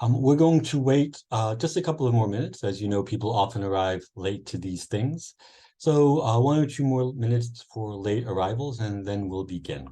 We're going to wait just a couple of more minutes. As you know, people often arrive late to these things. So 1 or 2 more minutes for late arrivals, and then we'll begin.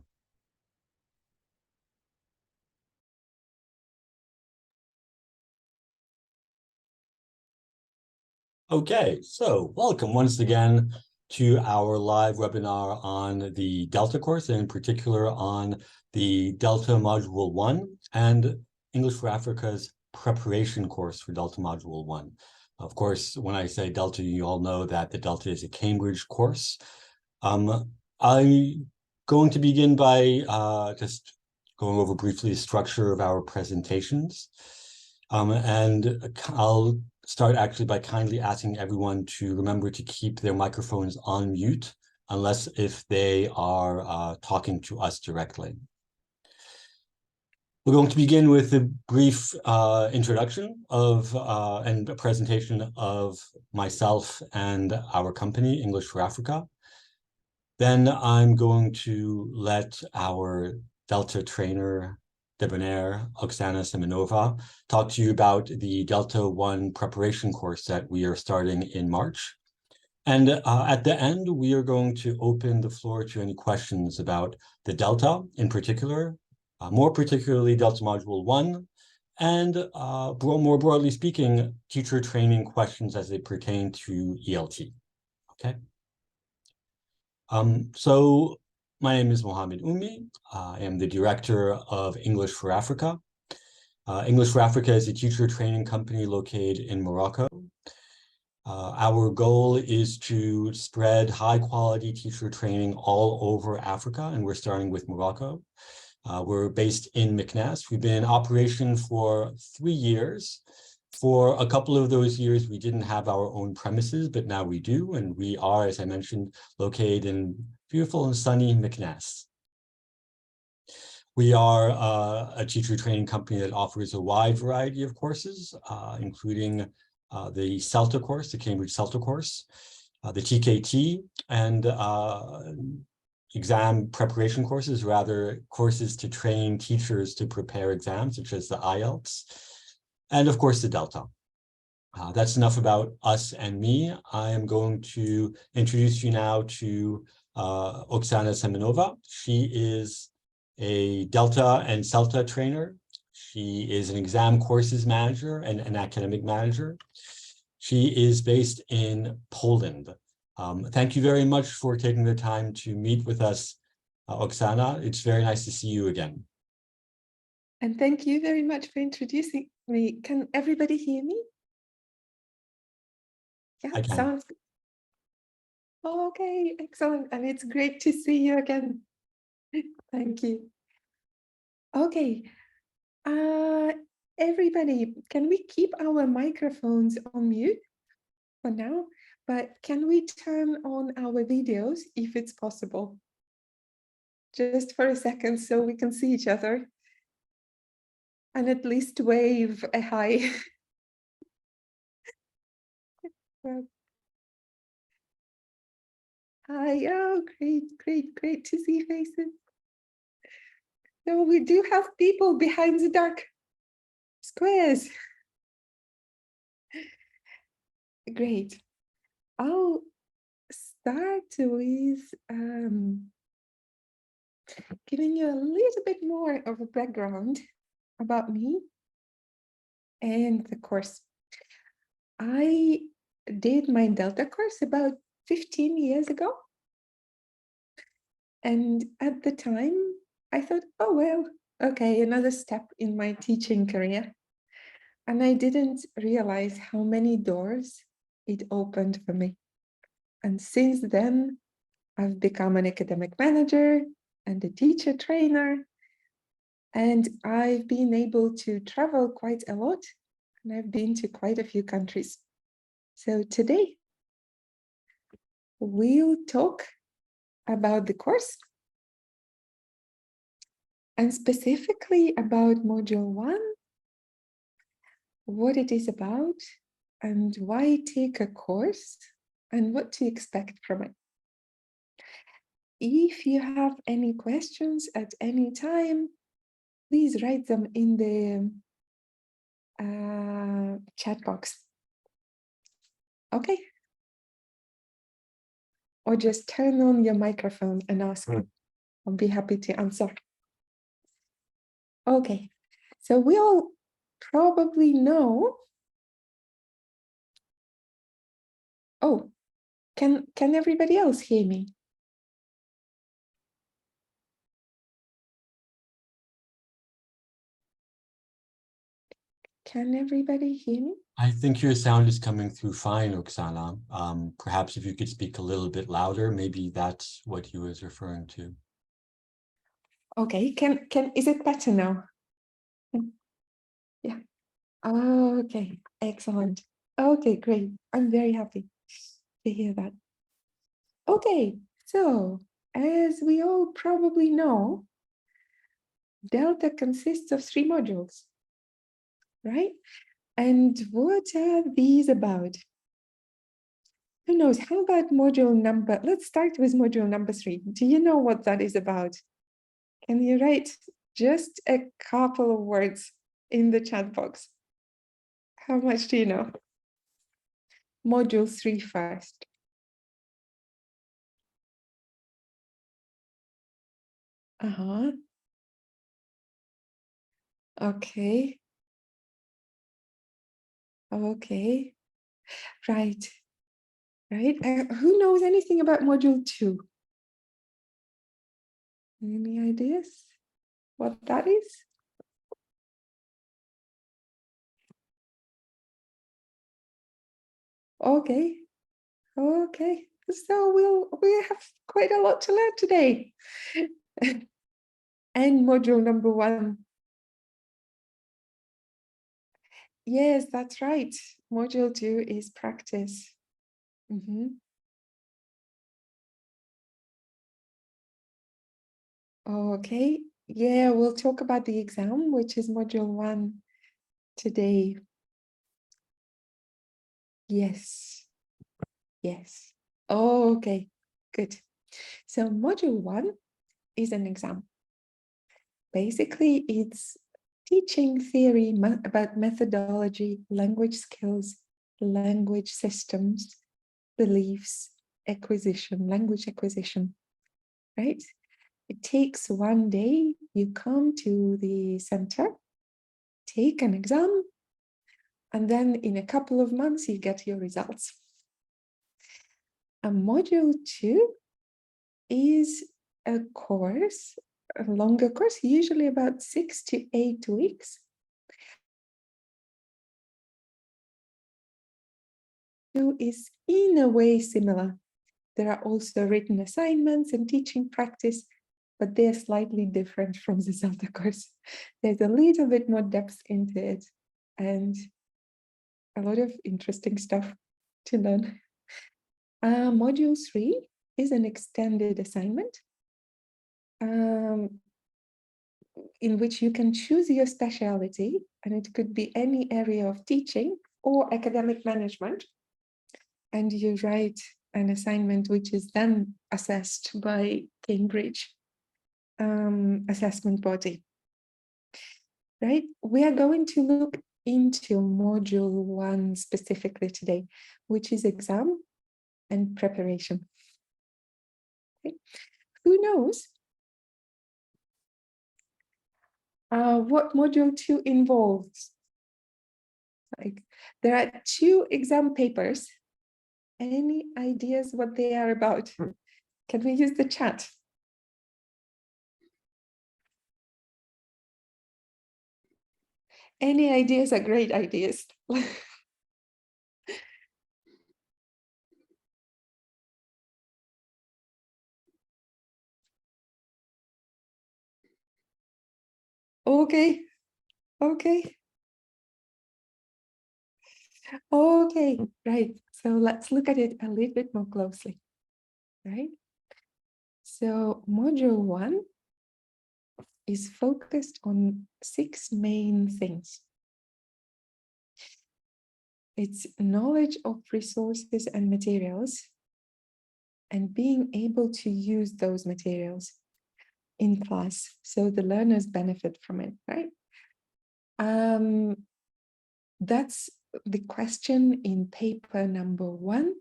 Okay, so welcome once again to our live webinar on the Delta course, and in particular on the Delta Module 1 and English for Africa's preparation course for Delta Module 1. Of course, when I say Delta, you all know that the Delta is a Cambridge course. I'm going to begin by just going over briefly the structure of our presentations. And I'll start actually by kindly asking everyone to remember to keep their microphones on mute, unless if they are talking to us directly. We're going to begin with a brief introduction of and a presentation of myself and our company, English for Africa. Then I'm going to let our Delta trainer, debonair, Oksana Semenova, talk to you about the Delta 1 preparation course that we are starting in March. And at the end, we are going to open the floor to any questions about the Delta in particular, more particularly Delta Module 1, and more broadly speaking, teacher training questions as they pertain to ELT. Okay. So my name is Mohammed Umi. I am the director of English for Africa. English for Africa is a teacher training company located in Morocco. Our goal is to spread high quality teacher training all over Africa, and we're starting with Morocco. We're based in Meknes. We've been in operation for 3 years. For a couple of those years, we didn't have our own premises, but now we do. And we are, as I mentioned, located in beautiful and sunny Meknes. We are a teacher training company that offers a wide variety of courses, including the CELTA course, the Cambridge CELTA course, the TKT, and exam preparation courses, rather courses to train teachers to prepare exams, such as the IELTS, and of course the Delta. That's enough about us and me. I am going to introduce you now to Oksana Semenova. She is a Delta and CELTA trainer. She is an exam courses manager and an academic manager. She is based in Poland. Thank you very much for taking the time to meet with us, Oksana. It's very nice to see you again. And thank you very much for introducing me. Can everybody hear me? Yeah, I can. sounds good. Okay, excellent. And it's great to see you again. Thank you. Okay. Everybody, can we keep our microphones on mute for now? But can we turn on our videos if it's possible? Just for a second so we can see each other. And at least wave a hi. Hi, oh, great to see faces. So we do have people behind the dark squares. Great. I'll start with giving you a little bit more of a background about me and the course. I did my Delta course about 15 years ago. And at the time, I thought, oh, well, okay, another step in my teaching career. And I didn't realize how many doors it opened for me. And since then, I've become an academic manager and a teacher trainer. And I've been able to travel quite a lot. And I've been to quite a few countries. So today, we'll talk about the course and specifically about Module 1, what it is about, and why take a course, and what to expect from it. If you have any questions at any time, please write them in the chat box. Okay. Or just turn on your microphone and ask. I'll be happy to answer. Okay, so we all probably know. Oh, can everybody else hear me? Can everybody hear me? I think your sound is coming through fine, Oksana. Perhaps if you could speak a little bit louder, maybe that's what he was referring to. Okay, is it better now? Yeah. Okay, excellent. Okay, great. I'm very happy to hear that. Okay, so as we all probably know, Delta consists of 3 modules, right? And what are these about? Who knows? How about module number? Let's start with module number 3. Do you know what that is about? Can you write just a couple of words in the chat box? How much do you know? Module 3 first. Okay. Okay. Right. Right. Who knows anything about module 2? Any ideas what that is? Okay. Okay. So we have quite a lot to learn today. And module number 1. Yes, that's right. Module 2 is practice. Okay. Yeah, we'll talk about the exam, which is module 1 today. Yes. Yes. Okay, good. So module 1 is an exam. Basically, it's teaching theory about methodology, language skills, language systems, beliefs, language acquisition, right? It takes 1 day. You come to the center, take an exam, and then in a couple of months, you get your results. And module 2 is a course, a longer course, usually about 6 to 8 weeks. Is in a way similar. There are also written assignments and teaching practice, but they're slightly different from the Zelda course. There's a little bit more depth into it and a lot of interesting stuff to learn. Module 3 is an extended assignment in which you can choose your specialty, and it could be any area of teaching or academic management. And you write an assignment which is then assessed by Cambridge assessment body. Right? We are going to look into module 1 specifically today, which is exam and preparation. Okay. Who knows what module 2 involves? Like, there are 2 exam papers. Any ideas what they are about? Can we use the chat? Any ideas are great ideas. Okay, okay. Okay, right. So let's look at it a little bit more closely, right? So module 1 is focused on 6 main things. It's knowledge of resources and materials and being able to use those materials in class so the learners benefit from it, right? That's the question in paper number 1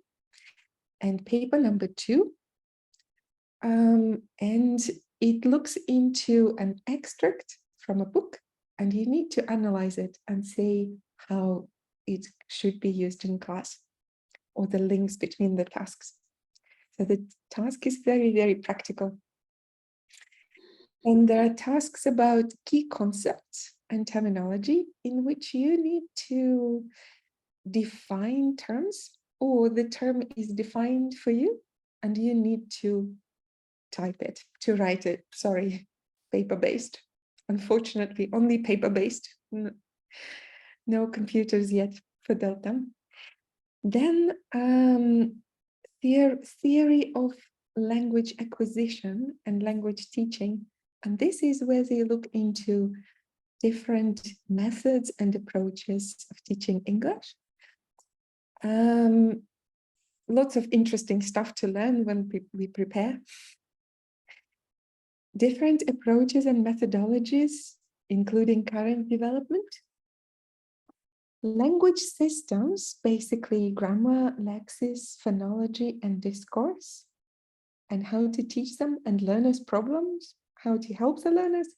and paper number 2. And it looks into an extract from a book, and you need to analyze it and say how it should be used in class, or the links between the tasks. So the task is very, very practical. And there are tasks about key concepts and terminology in which you need to define terms, or the term is defined for you and you need to write it, sorry, paper-based. Unfortunately, only paper-based, no computers yet for Delta. Then theory of language acquisition and language teaching. And this is where they look into different methods and approaches of teaching English. Lots of interesting stuff to learn when we prepare. Different approaches and methodologies, including current development. Language systems, basically grammar, lexis, phonology, and discourse, and how to teach them, and learners' problems, how to help the learners.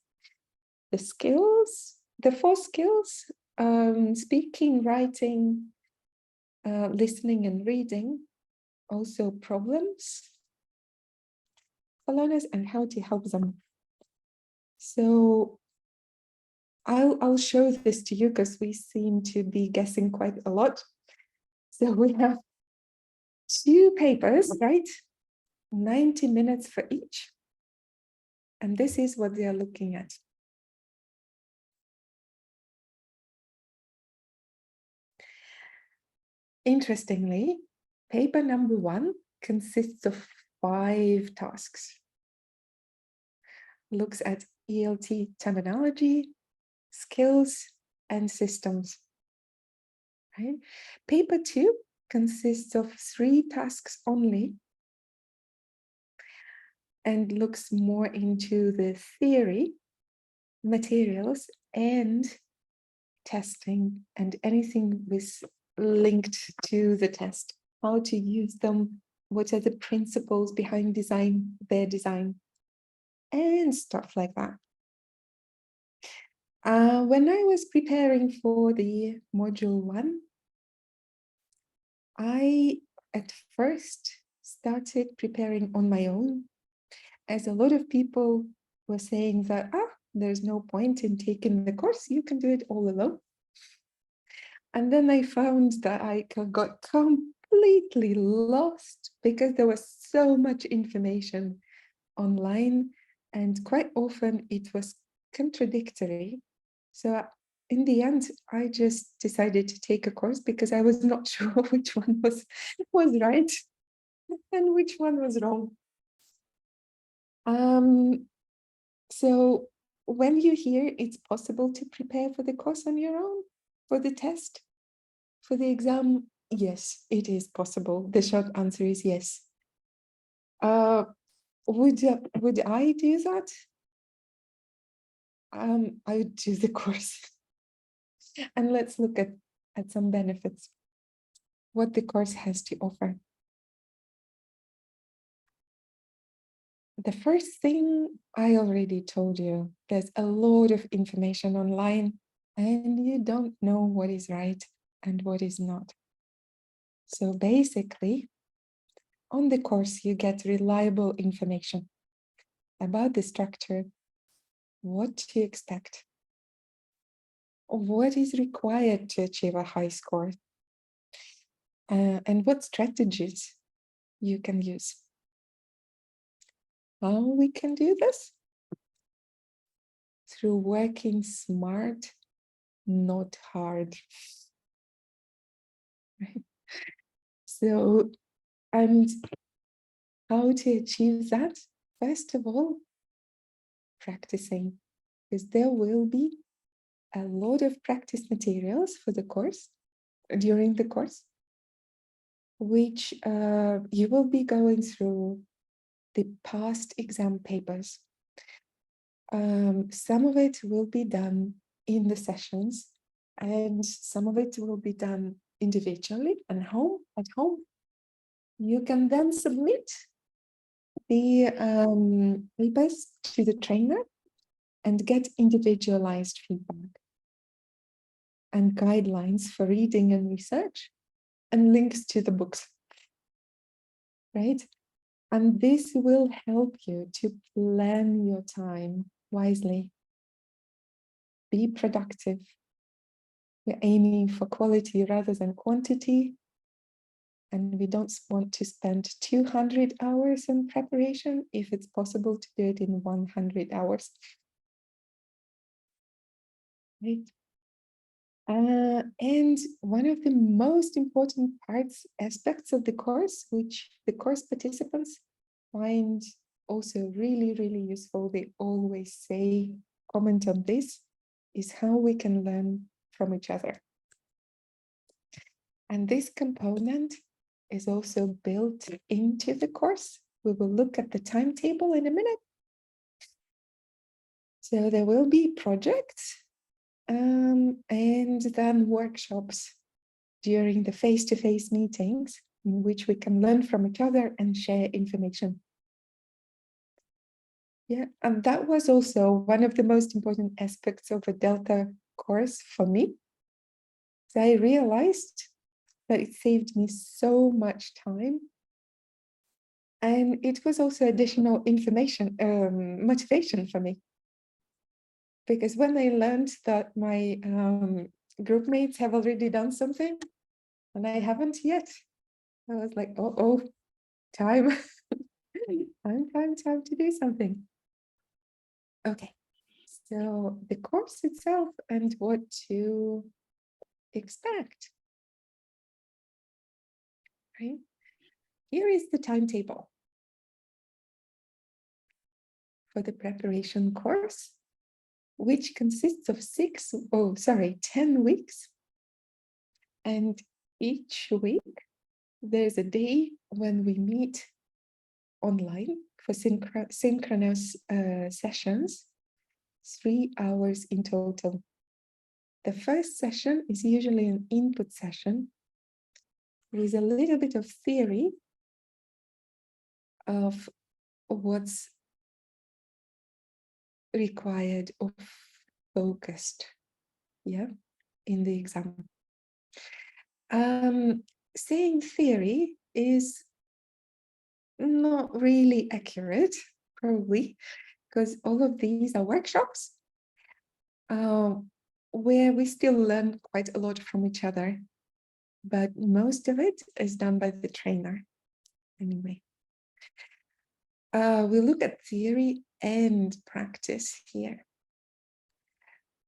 The skills, the 4 skills, speaking, writing, listening, and reading. Also problems for learners and how to help them. So I'll show this to you because we seem to be guessing quite a lot. So we have 2 papers, right? 90 minutes for each. And this is what they are looking at. Interestingly, paper number 1 consists of 5 tasks. Looks at ELT terminology, skills, and systems. Right? Paper 2 consists of 3 tasks only and looks more into the theory, materials, and testing, and anything with linked to the test, how to use them, what are the principles behind their design, and stuff like that. When I was preparing for the module 1, I at first started preparing on my own, as a lot of people were saying that, there's no point in taking the course, you can do it all alone. And then I found that I got completely lost because there was so much information online, and quite often it was contradictory. So in the end, I just decided to take a course because I was not sure which one was right and which one was wrong. So when you hear it's possible to prepare for the course on your own, for the test, for the exam, yes, it is possible. The short answer is yes. Would I do that? I would do the course. And let's look at some benefits, what the course has to offer. The first thing I already told you, there's a lot of information online and you don't know what is right and what is not. So basically, on the course, you get reliable information about the structure, what to expect, what is required to achieve a high score, and what strategies you can use. How we can do this? Through working smart, not hard. Right? So, and how to achieve that? First of all, practicing, because there will be a lot of practice materials for the course, during the course, which you will be going through the past exam papers. Some of it will be done in the sessions, and some of it will be done individually and at home. You can then submit the papers to the trainer and get individualized feedback and guidelines for reading and research and links to the books, right? And this will help you to plan your time wisely. Be productive. We're aiming for quality rather than quantity. And we don't want to spend 200 hours in preparation if it's possible to do it in 100 hours. Right? And one of the most important aspects of the course, which the course participants find also really, really useful, they always say, comment on this, is how we can learn from each other. And this component is also built into the course. We will look at the timetable in a minute. So there will be projects and then workshops during the face-to-face meetings in which we can learn from each other and share information. Yeah, and that was also one of the most important aspects of a Delta course for me. So I realized that it saved me so much time. And it was also additional information, motivation for me. Because when I learned that my group mates have already done something and I haven't yet, I was like, oh, time, time to do something. Okay, so the course itself and what to expect. Right? Here is the timetable for the preparation course, which consists of 10 weeks. And each week, there's a day when we meet online for synchronous sessions, 3 hours in total. The first session is usually an input session with a little bit of theory of what's required of focused, yeah, in the exam. Saying theory is not really accurate, probably, because all of these are workshops where we still learn quite a lot from each other, but most of it is done by the trainer anyway. We look at theory and practice here.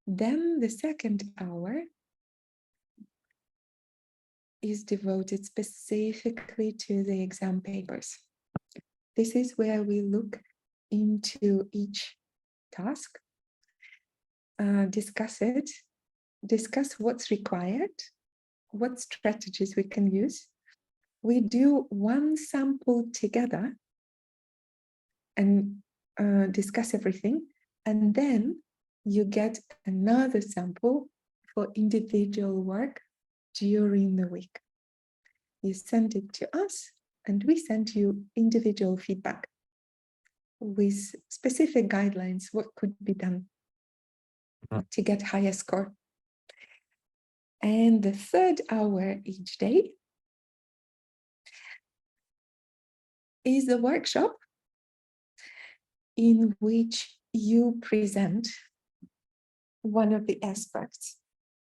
Then the second hour is devoted specifically to the exam papers. This is where we look into each task, discuss it, discuss what's required, what strategies we can use. We do one sample together and discuss everything, and then you get another sample for individual work during the week. You send it to us and we send you individual feedback with specific guidelines, what could be done to get higher score. And the third hour each day is a workshop in which you present one of the aspects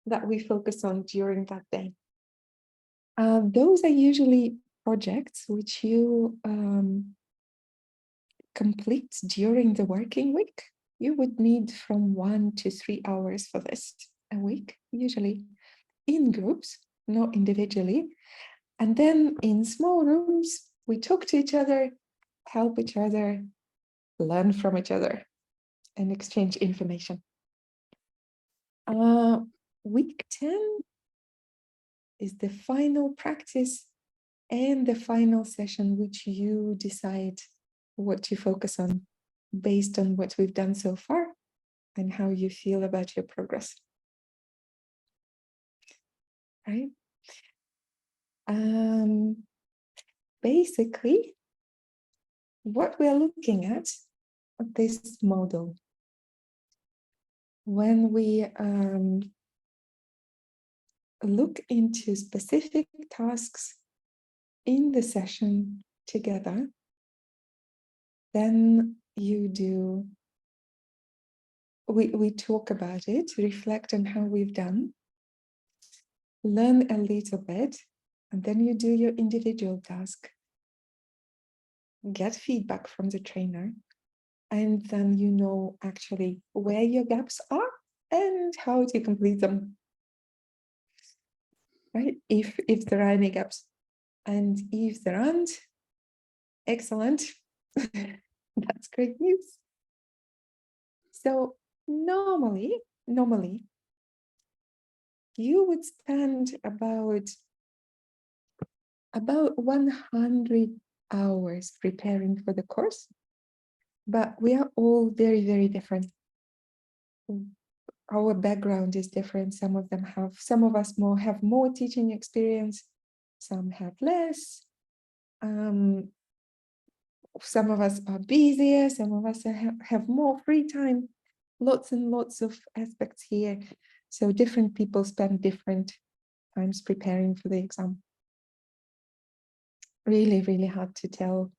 that we focus on during that day. Those are usually projects which you complete during the working week. You would need from 1 to 3 hours for this a week, usually in groups, not individually. And then in small rooms, we talk to each other, help each other, learn from each other, and exchange information. Week 10 is the final practice and the final session, which you decide what to focus on based on what we've done so far and how you feel about your progress. right? Basically, what we're looking at this model, when we look into specific tasks in the session together, then we talk about it, reflect on how we've done, learn a little bit, and then you do your individual task, get feedback from the trainer, and then you know actually where your gaps are and how to complete them, right? If there are any gaps. And if there aren't, excellent. That's great news. So normally, you would spend about 100 hours preparing for the course, but we are all very, very different. Our background is different. Some of us have more teaching experience, some have less. Some of us are busier, some of us have more free time, lots and lots of aspects here. So different people spend different times preparing for the exam. Really, really hard to tell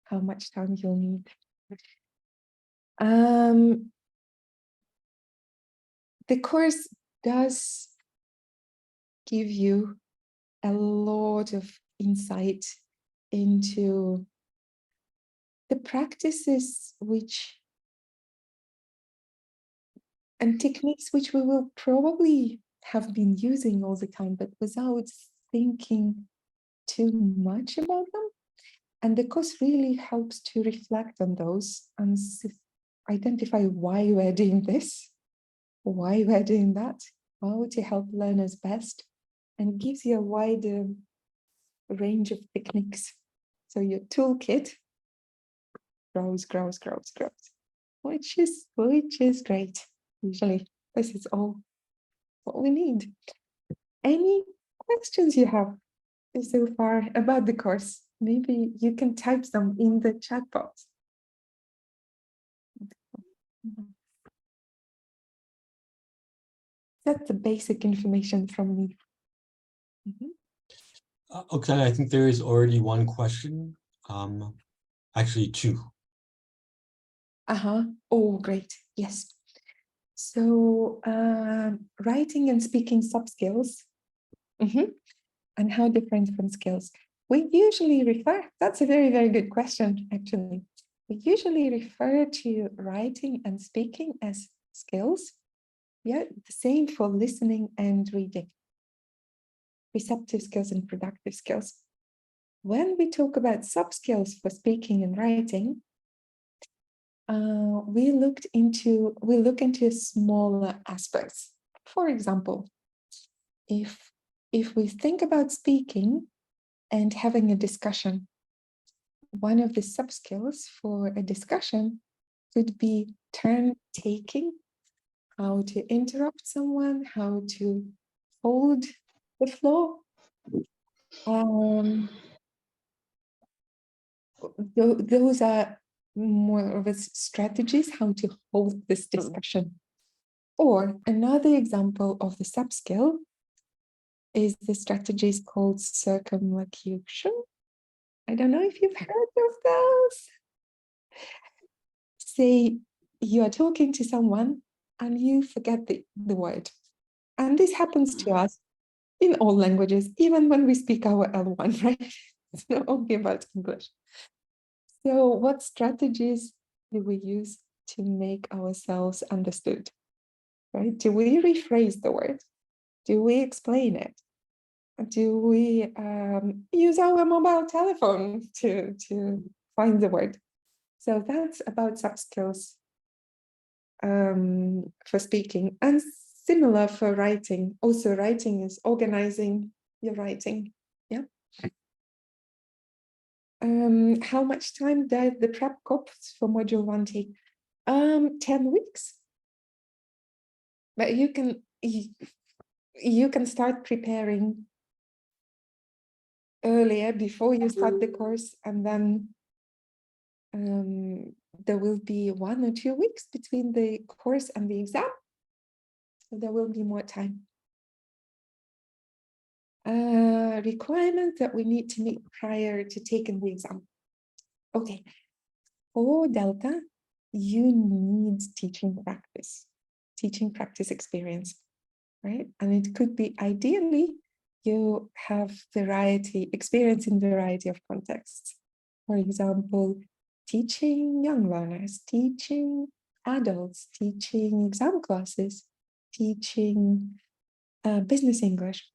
how much time you'll need. The course does give you a lot of insight into the practices and techniques which we will probably have been using all the time, but without thinking too much about them. And the course really helps to reflect on those and identify why we're doing this, why we're doing that, how to help learners best, and gives you a wider range of techniques. So your toolkit grows, which is great. Usually, this is all what we need. Any questions you have so far about the course? Maybe you can type them in the chat box. That's the basic information from me. Okay, I think there is already one question. Actually two. Oh, great. Yes. So writing and speaking soft skills, and how different from skills. We usually refer, that's a very, very good question, actually. We usually refer to writing and speaking as skills. Yeah, the same for listening and reading. Receptive skills and productive skills. When we talk about soft skills for speaking and writing, we look into smaller aspects. For example, if we think about speaking and having a discussion, one of the sub skills for a discussion could be turn taking, how to interrupt someone, how to hold the floor. Those are more of a strategies how to hold this discussion. Or another example of the sub skill is the strategies called circumlocution. I don't know if you've heard of those. Say you are talking to someone and you forget the word. And this happens to us in all languages, even when we speak our L1, right? It's not only about English. So what strategies do we use to make ourselves understood, right? Do we rephrase the word? Do we explain it? Do we use our mobile telephone to find the word? So that's about soft skills for speaking, and similar for writing. Also, writing is organizing your writing. Yeah. How much time did the prep course for module 1 take? 10 weeks. But you can you can start preparing earlier before you start the course, and then there will be 1 or 2 weeks between the course and the exam. So there will be more time. Requirement that we need to meet prior to taking the exam. Okay, for Delta, you need teaching practice experience, right? And it could be ideally you have experience in variety of contexts. For example, teaching young learners, teaching adults, teaching exam classes, teaching business English.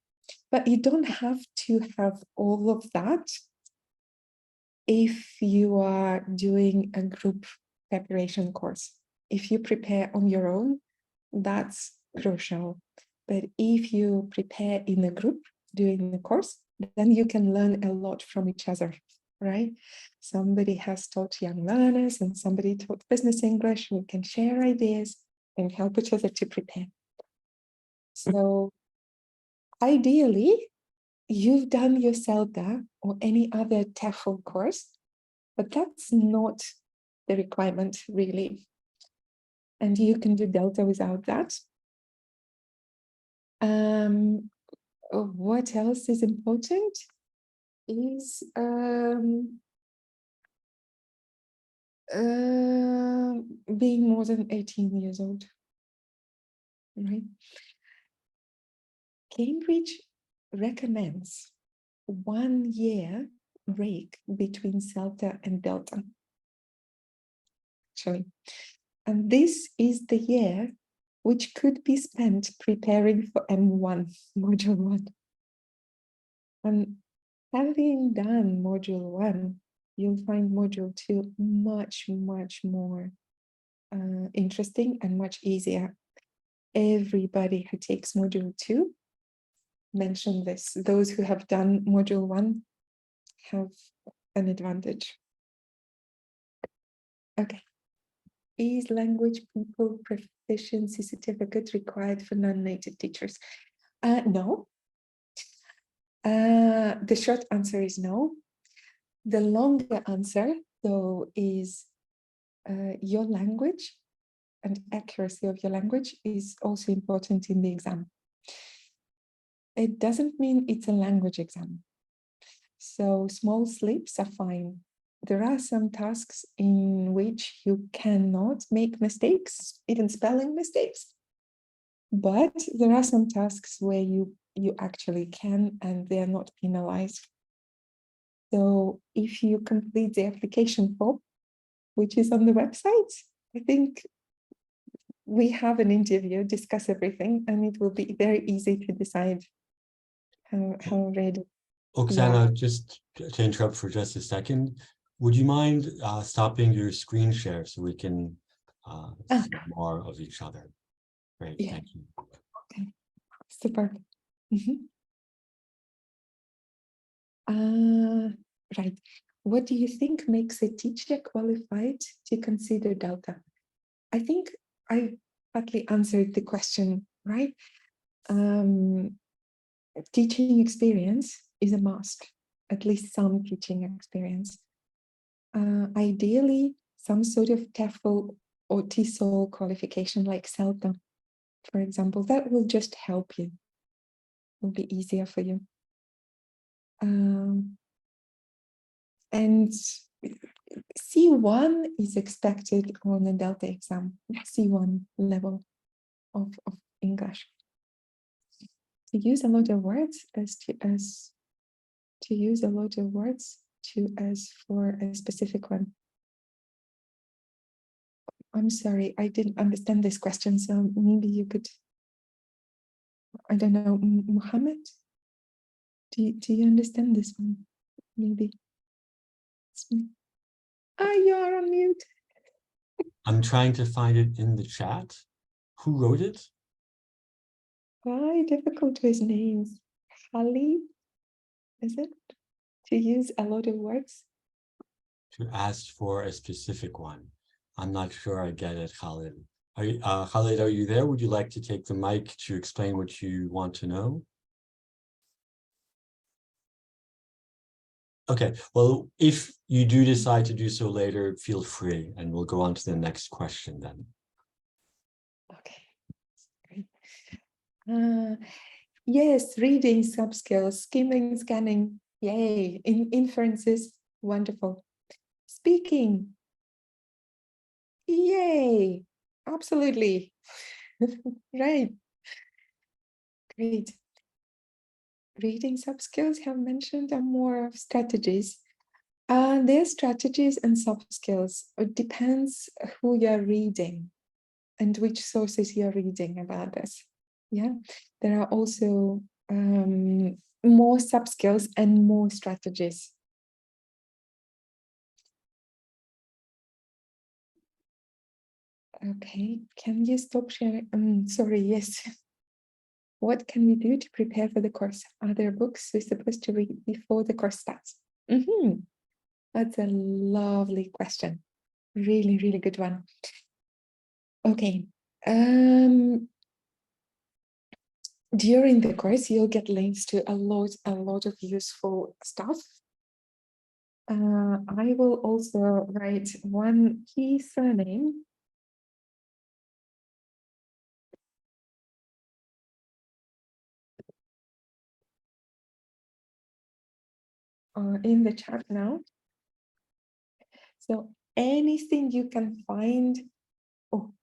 But you don't have to have all of that if you are doing a group preparation course. If you prepare on your own, that's crucial. But if you prepare in a group doing the course, then you can learn a lot from each other, right? Somebody has taught young learners and somebody taught business English. We can share ideas and help each other to prepare. So ideally, you've done your CELTA or any other TEFL course, but that's not the requirement really. And you can do Delta without that. What else is important is being more than 18 years old, right? Cambridge recommends 1 year break between CELTA and Delta, actually. And this is the year which could be spent preparing for M1, Module 1. And having done Module 1, you'll find Module 2 much, much more interesting and much easier. Everybody who takes Module 2 mentioned this. Those who have done Module 1 have an advantage. Okay. Is language people proficiency certificate required for non-native teachers? No. The short answer is no. The longer answer, though, is your language and accuracy of your language is also important in the exam. It doesn't mean it's a language exam. So small slips are fine. There are some tasks in which you cannot make mistakes, even spelling mistakes. But there are some tasks where you actually can, and they're not penalized. So if you complete the application form, which is on the website, I think we have an interview, discuss everything, and it will be very easy to decide how ready. Oksana, just to interrupt for just a second, would you mind stopping your screen share so we can see more of each other? Great, yeah. Thank you. Okay, super. Right. What do you think makes a teacher qualified to consider Delta? I think I partly answered the question, right? Teaching experience is a must, at least some teaching experience. Ideally, some sort of TEFL or TESOL qualification like CELTA, for example, that will just help you. It will be easier for you. And C1 is expected on a Delta exam, C1 level of English. To use a lot of words for a specific one. I'm sorry, I didn't understand this question, so maybe you could, I don't know, Mohammed? Do you understand this one? Maybe. You are on mute. I'm trying to find it in the chat. Who wrote it? Very difficult with names. Khalid, is it? To use a lot of words? To ask for a specific one. I'm not sure I get it, Khalid. Khaled, are you there? Would you like to take the mic to explain what you want to know? Okay, well, if you do decide to do so later, feel free, and we'll go on to the next question then. Okay, great. Yes, reading subskills, skimming, scanning, yay. Inferences, wonderful. Speaking, yay, absolutely. Right, great. Reading subskills have mentioned are more of strategies. Their strategies and soft skills. It depends who you're reading and which sources you're reading about this. Yeah, there are also more sub-skills and more strategies. Okay, can you stop sharing? Sorry, yes. What can we do to prepare for the course? Are there books we're supposed to read before the course starts? That's a lovely question. Really, really good one. Okay. During the course, you'll get links to a lot of useful stuff. I will also write one key surname in the chat now. So anything you can find, oh,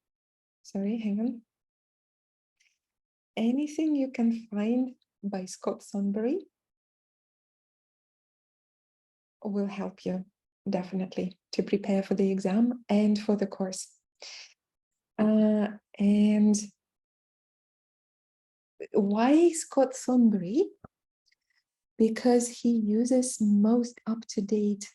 sorry, hang on. Anything you can find by Scott Sonbury will help you definitely to prepare for the exam and for the course. And why Scott Sonbury? Because he uses most up-to-date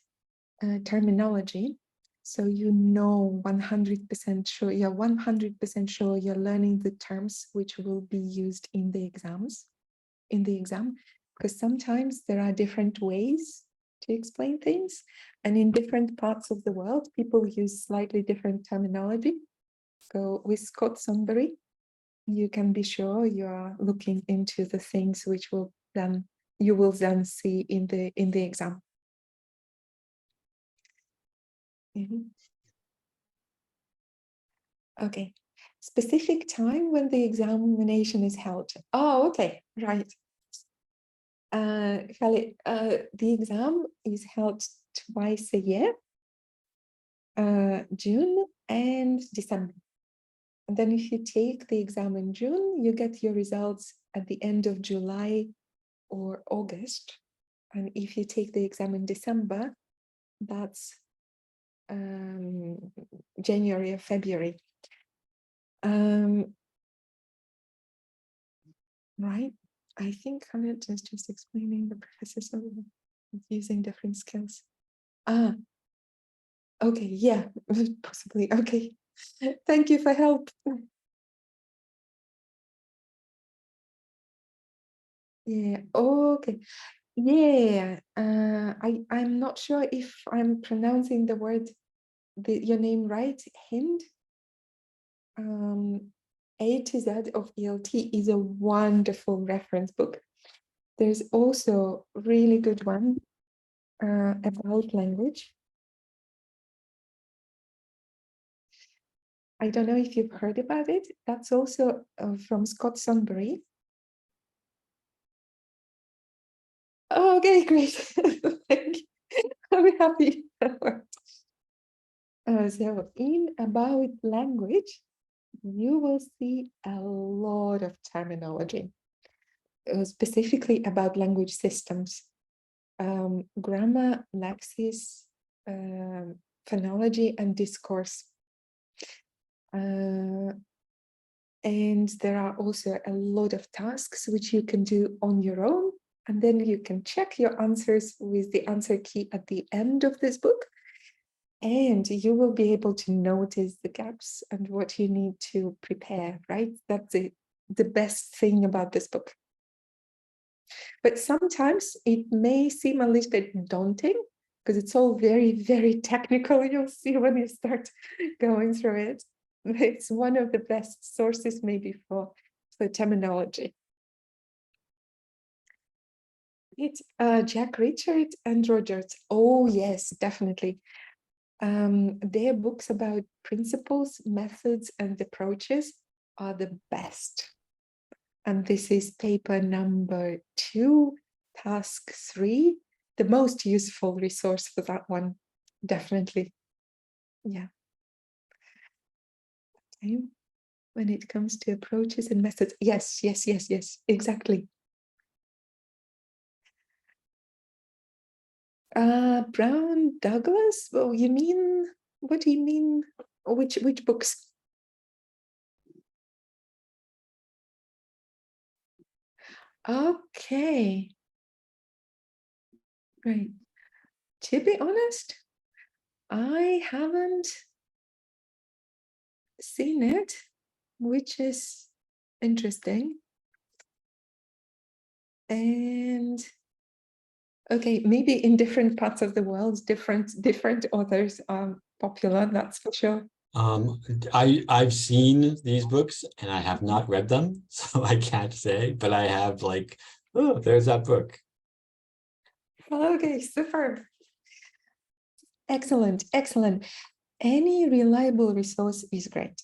terminology. So you know 100% sure, you're 100% sure you're learning the terms which will be used in the exam, because sometimes there are different ways to explain things. And in different parts of the world, people use slightly different terminology. So with Scott Sonbury, you can be sure you are looking into the things which will then you will then see in the exam. Okay, specific time when the examination is held. Oh, okay, right. Khalid, the exam is held twice a year, June and December. And then if you take the exam in June, you get your results at the end of July or August. And if you take the exam in December, that's January or February. Right. I think Khaled is just explaining the process of using different skills. Okay, yeah, possibly. Okay. Thank you for help. Yeah, okay. Yeah, I'm not sure if I'm pronouncing the word, your name right, Hind. A to Z of ELT is a wonderful reference book. There's also a really good one about language. I don't know if you've heard about it. That's also from Scott Sonbury. Oh, okay, great. Thank you. I'm happy. So in about language, you will see a lot of terminology, specifically about language systems, grammar, lexis, phonology, and discourse. And there are also a lot of tasks which you can do on your own. And then you can check your answers with the answer key at the end of this book. And you will be able to notice the gaps and what you need to prepare, right? That's the best thing about this book. But sometimes it may seem a little bit daunting because it's all very, very technical. You'll see when you start going through it. It's one of the best sources maybe for terminology. It's Jack Richard and Rogers. Oh yes, definitely. Their books about principles, methods, and approaches are the best. And this is paper number 2, task 3, the most useful resource for that one, definitely. Yeah. Okay. When it comes to approaches and methods, yes, exactly. Brown Douglas. Oh, you mean, what do you mean? Which books? Okay. Right. To be honest, I haven't seen it, which is interesting. And okay, maybe in different parts of the world, different authors are popular, that's for sure. I've seen these books and I have not read them, so I can't say, but I have like, oh, there's that book. Okay, super. Excellent, excellent. Any reliable resource is great.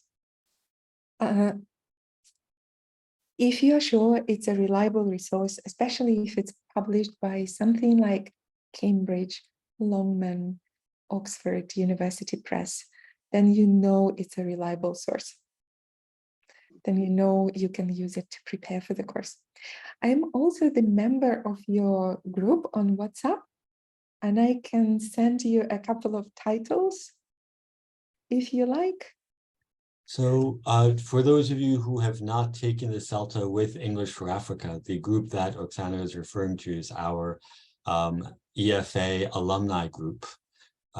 If you're sure it's a reliable resource, especially if it's published by something like Cambridge, Longman, Oxford University Press, then you know it's a reliable source. Then you know you can use it to prepare for the course. I'm also the member of your group on WhatsApp, and I can send you a couple of titles if you like. So for those of you who have not taken the CELTA with English for Africa, the group that Oksana is referring to is our EFA alumni group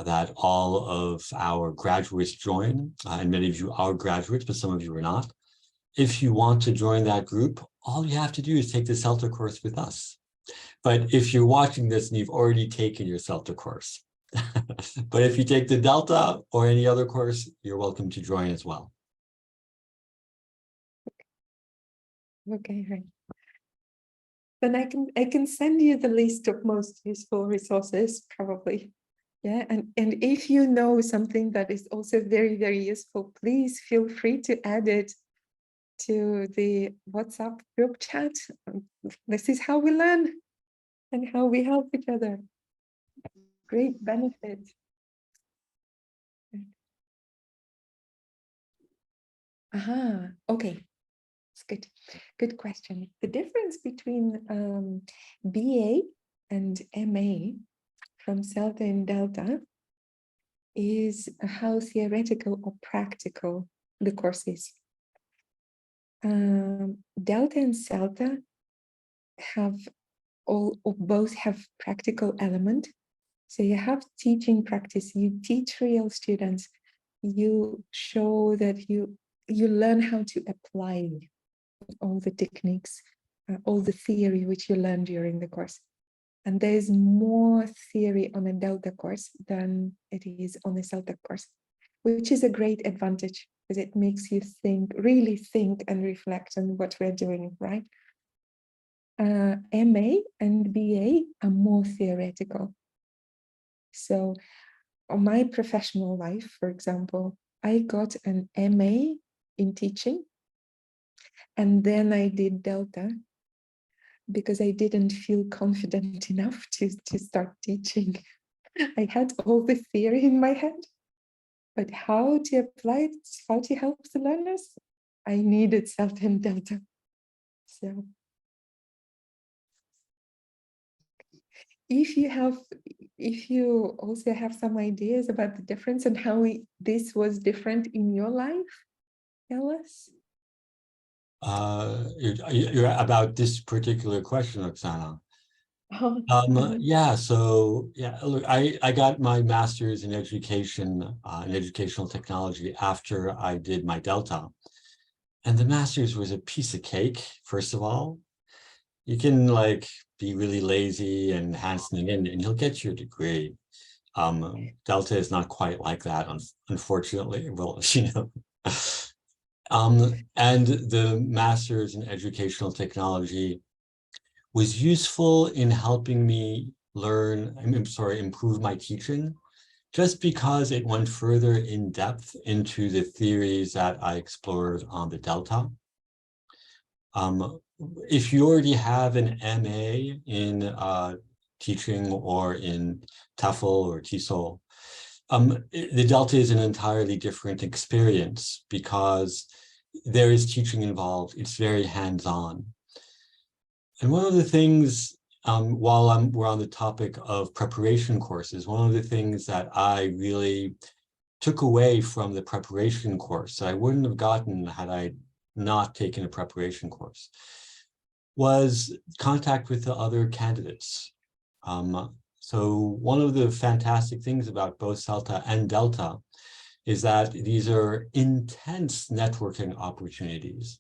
that all of our graduates join, and many of you are graduates, but some of you are not. If you want to join that group, all you have to do is take the CELTA course with us. But if you're watching this and you've already taken your CELTA course, but if you take the Delta or any other course, you're welcome to join as well. Okay, right. Then I can send you the list of most useful resources, probably. Yeah, and if you know something that is also very, very useful, please feel free to add it to the WhatsApp group chat. This is how we learn and how we help each other. Great benefit. Aha, okay. It's good. Good question. The difference between BA and MA from CELTA and Delta is how theoretical or practical the course is. Delta and CELTA have both have practical element. So you have teaching practice, you teach real students, you show that you learn how to apply all the techniques, all the theory which you learn during the course. And there's more theory on a Delta course than it is on a CELTA course, which is a great advantage because it makes you really think and reflect on what we're doing, right? MA and BA are more theoretical. So on my professional life, for example, I got an MA in teaching, and then I did Delta because I didn't feel confident enough to start teaching. I had all the theory in my head, but how to apply it, how to help the learners, I needed CELTA and Delta. So if you also have some ideas about the difference and how this was different in your life, tell us. You're about this particular question, Oksana. Yeah, so yeah, look, I got my master's in education, in educational technology after I did my Delta. And the master's was a piece of cake, first of all. You can like be really lazy and hand something in and you'll get your degree. Delta is not quite like that, unfortunately. Well, you know, And the master's in educational technology was useful in helping me improve my teaching, just because it went further in depth into the theories that I explored on the Delta. If you already have an MA in teaching or in TEFL or TESOL, the Delta is an entirely different experience because there is teaching involved. It's very hands-on. And one of the things, while we're on the topic of preparation courses, one of the things that I really took away from the preparation course that I wouldn't have gotten had I not taken a preparation course was contact with the other candidates. So one of the fantastic things about both CELTA and Delta is that these are intense networking opportunities.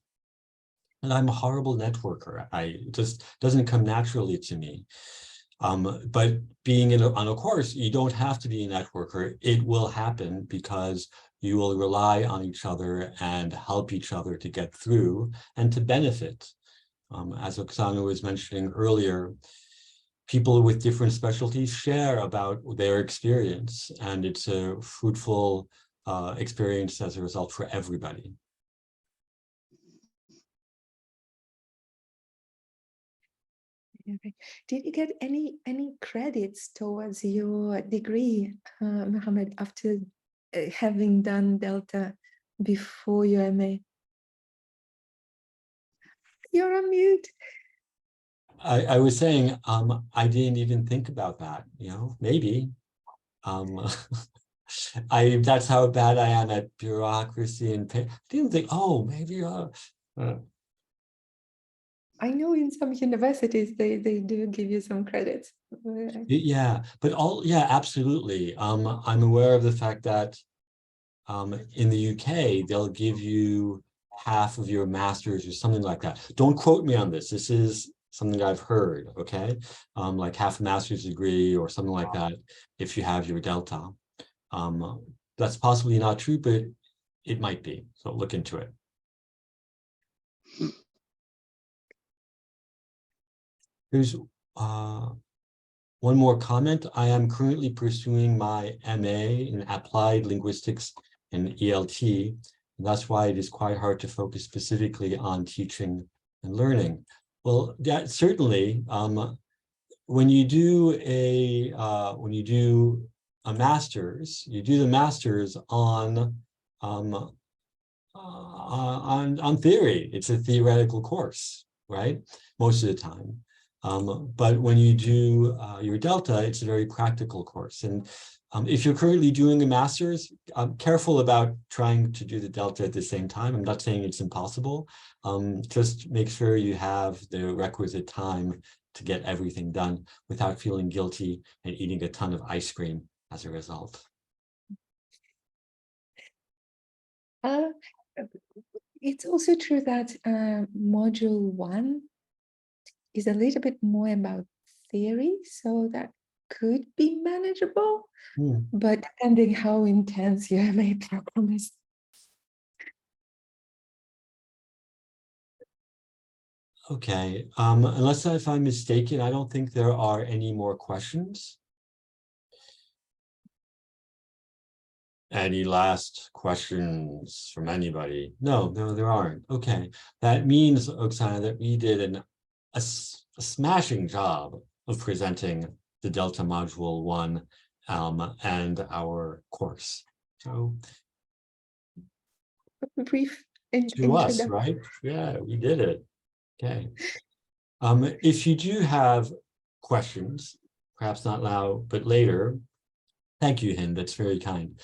And I'm a horrible networker. It just doesn't come naturally to me. But being on a course, you don't have to be a networker. It will happen because you will rely on each other and help each other to get through and to benefit. As Oksana was mentioning earlier, people with different specialties share about their experience, and it's a fruitful experience as a result for everybody. Okay. Did you get any credits towards your degree, Mohammed, after having done Delta before your MA? You're on mute. I was saying, I didn't even think about that, maybe. That's how bad I am at bureaucracy and I didn't think, oh, maybe. I know in some universities they do give you some credits. Yeah, but absolutely. I'm aware of the fact that in the UK, they'll give you half of your master's or something like that. Don't quote me on this. This is something I've heard, okay? Like half a master's degree or something like that if you have your Delta. That's possibly not true, but it might be. So look into it. There's one more comment. I am currently pursuing my MA in Applied Linguistics and ELT. And that's why it is quite hard to focus specifically on teaching and learning. Well, that certainly, when you do a master's, you do the master's on theory. It's a theoretical course, right? Most of the time. But when you do your Delta, it's a very practical course. And if you're currently doing a master's, careful about trying to do the Delta at the same time. I'm not saying it's impossible. Just make sure you have the requisite time to get everything done without feeling guilty and eating a ton of ice cream as a result. It's also true that module 1 is a little bit more about theory, so that could be manageable, but depending how intense your MA program is. Okay, unless if I'm mistaken, I don't think there are any more questions. Any last questions from anybody? No, there aren't. Okay, that means, Oksana, that we did a smashing job of presenting the Delta Module 1 and our course. So, A brief to us, introduction. right? Yeah, we did it. Okay. If you do have questions, perhaps not now, but later, thank you, Hind. That's very kind.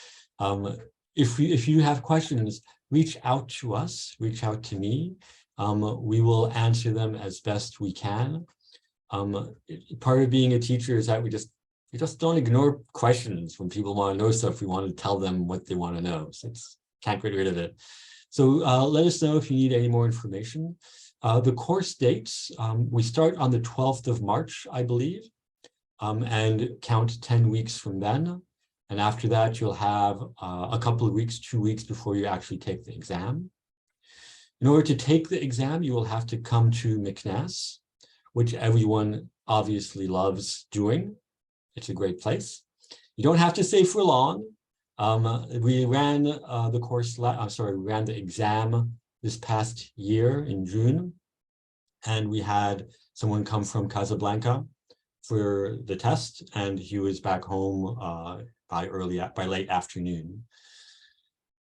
If you have questions, reach out to us, reach out to me. We will answer them as best we can. Part of being a teacher is that we just don't ignore questions when people want to know stuff. We want to tell them what they want to know. So can't get rid of it. So let us know if you need any more information. The course dates, we start on the 12th of March, I believe, and count 10 weeks from then. And after that, you'll have a couple of weeks, 2 weeks before you actually take the exam. In order to take the exam, you will have to come to McNass, which everyone obviously loves doing. It's a great place. You don't have to stay for long. We ran the course, we ran the exam this past year in June, and we had someone come from Casablanca for the test, and he was back home by late afternoon.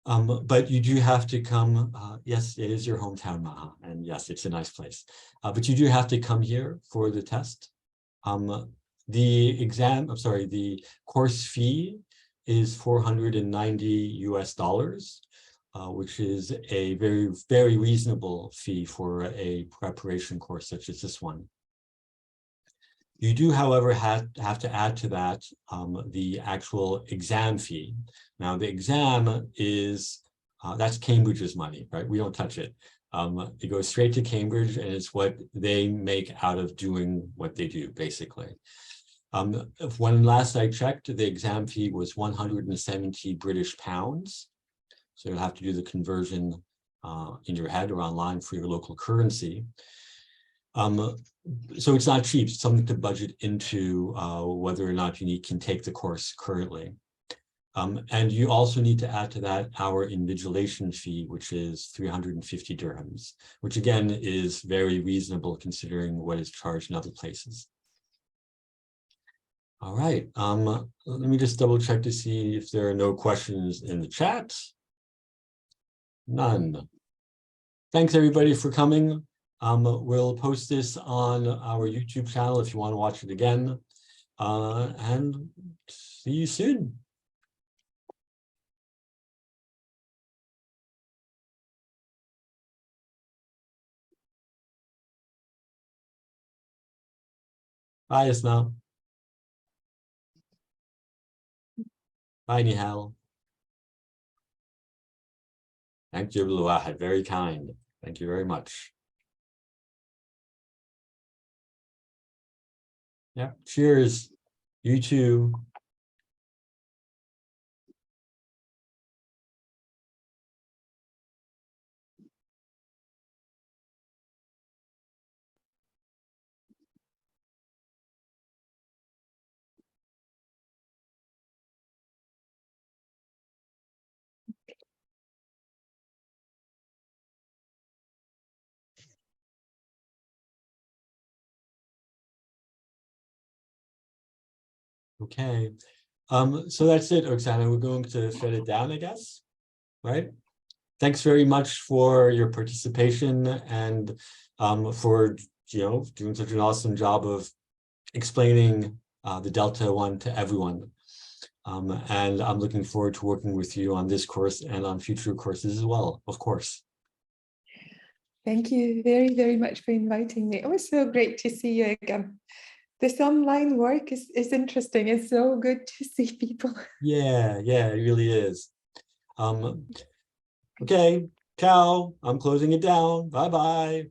But you do have to come. Yes, it is your hometown, Maha, and yes, it's a nice place. But you do have to come here for the test. The course fee is $490 US, which is a very, very reasonable fee for a preparation course such as this one. You do, however, have to add to that the actual exam fee. Now, the exam is, that's Cambridge's money, right? We don't touch it. It goes straight to Cambridge, and it's what they make out of doing what they do, basically. When last I checked, the exam fee was 170 British pounds. So you'll have to do the conversion in your head or online for your local currency. So it's not cheap. It's something to budget into whether or not you can take the course currently. And you also need to add to that our invigilation fee, which is 350 dirhams, which again is very reasonable considering what is charged in other places. All right, let me just double check to see if there are no questions in the chat. None. Thanks everybody for coming. We'll post this on our YouTube channel if you want to watch it again. And see you soon. Bye, Ismail. Bye, Nihal. Thank you, Abdul Wahid. Very kind. Thank you very much. Yeah, cheers. You too. Okay. So that's it, Oksana. We're going to shut it down, I guess, right? Thanks very much for your participation and for doing such an awesome job of explaining the Delta One to everyone. And I'm looking forward to working with you on this course and on future courses as well, of course. Thank you very, very much for inviting me. It was so great to see you again. This online work is interesting. It's so good to see people. Yeah, it really is. Okay, ciao. I'm closing it down. Bye-bye.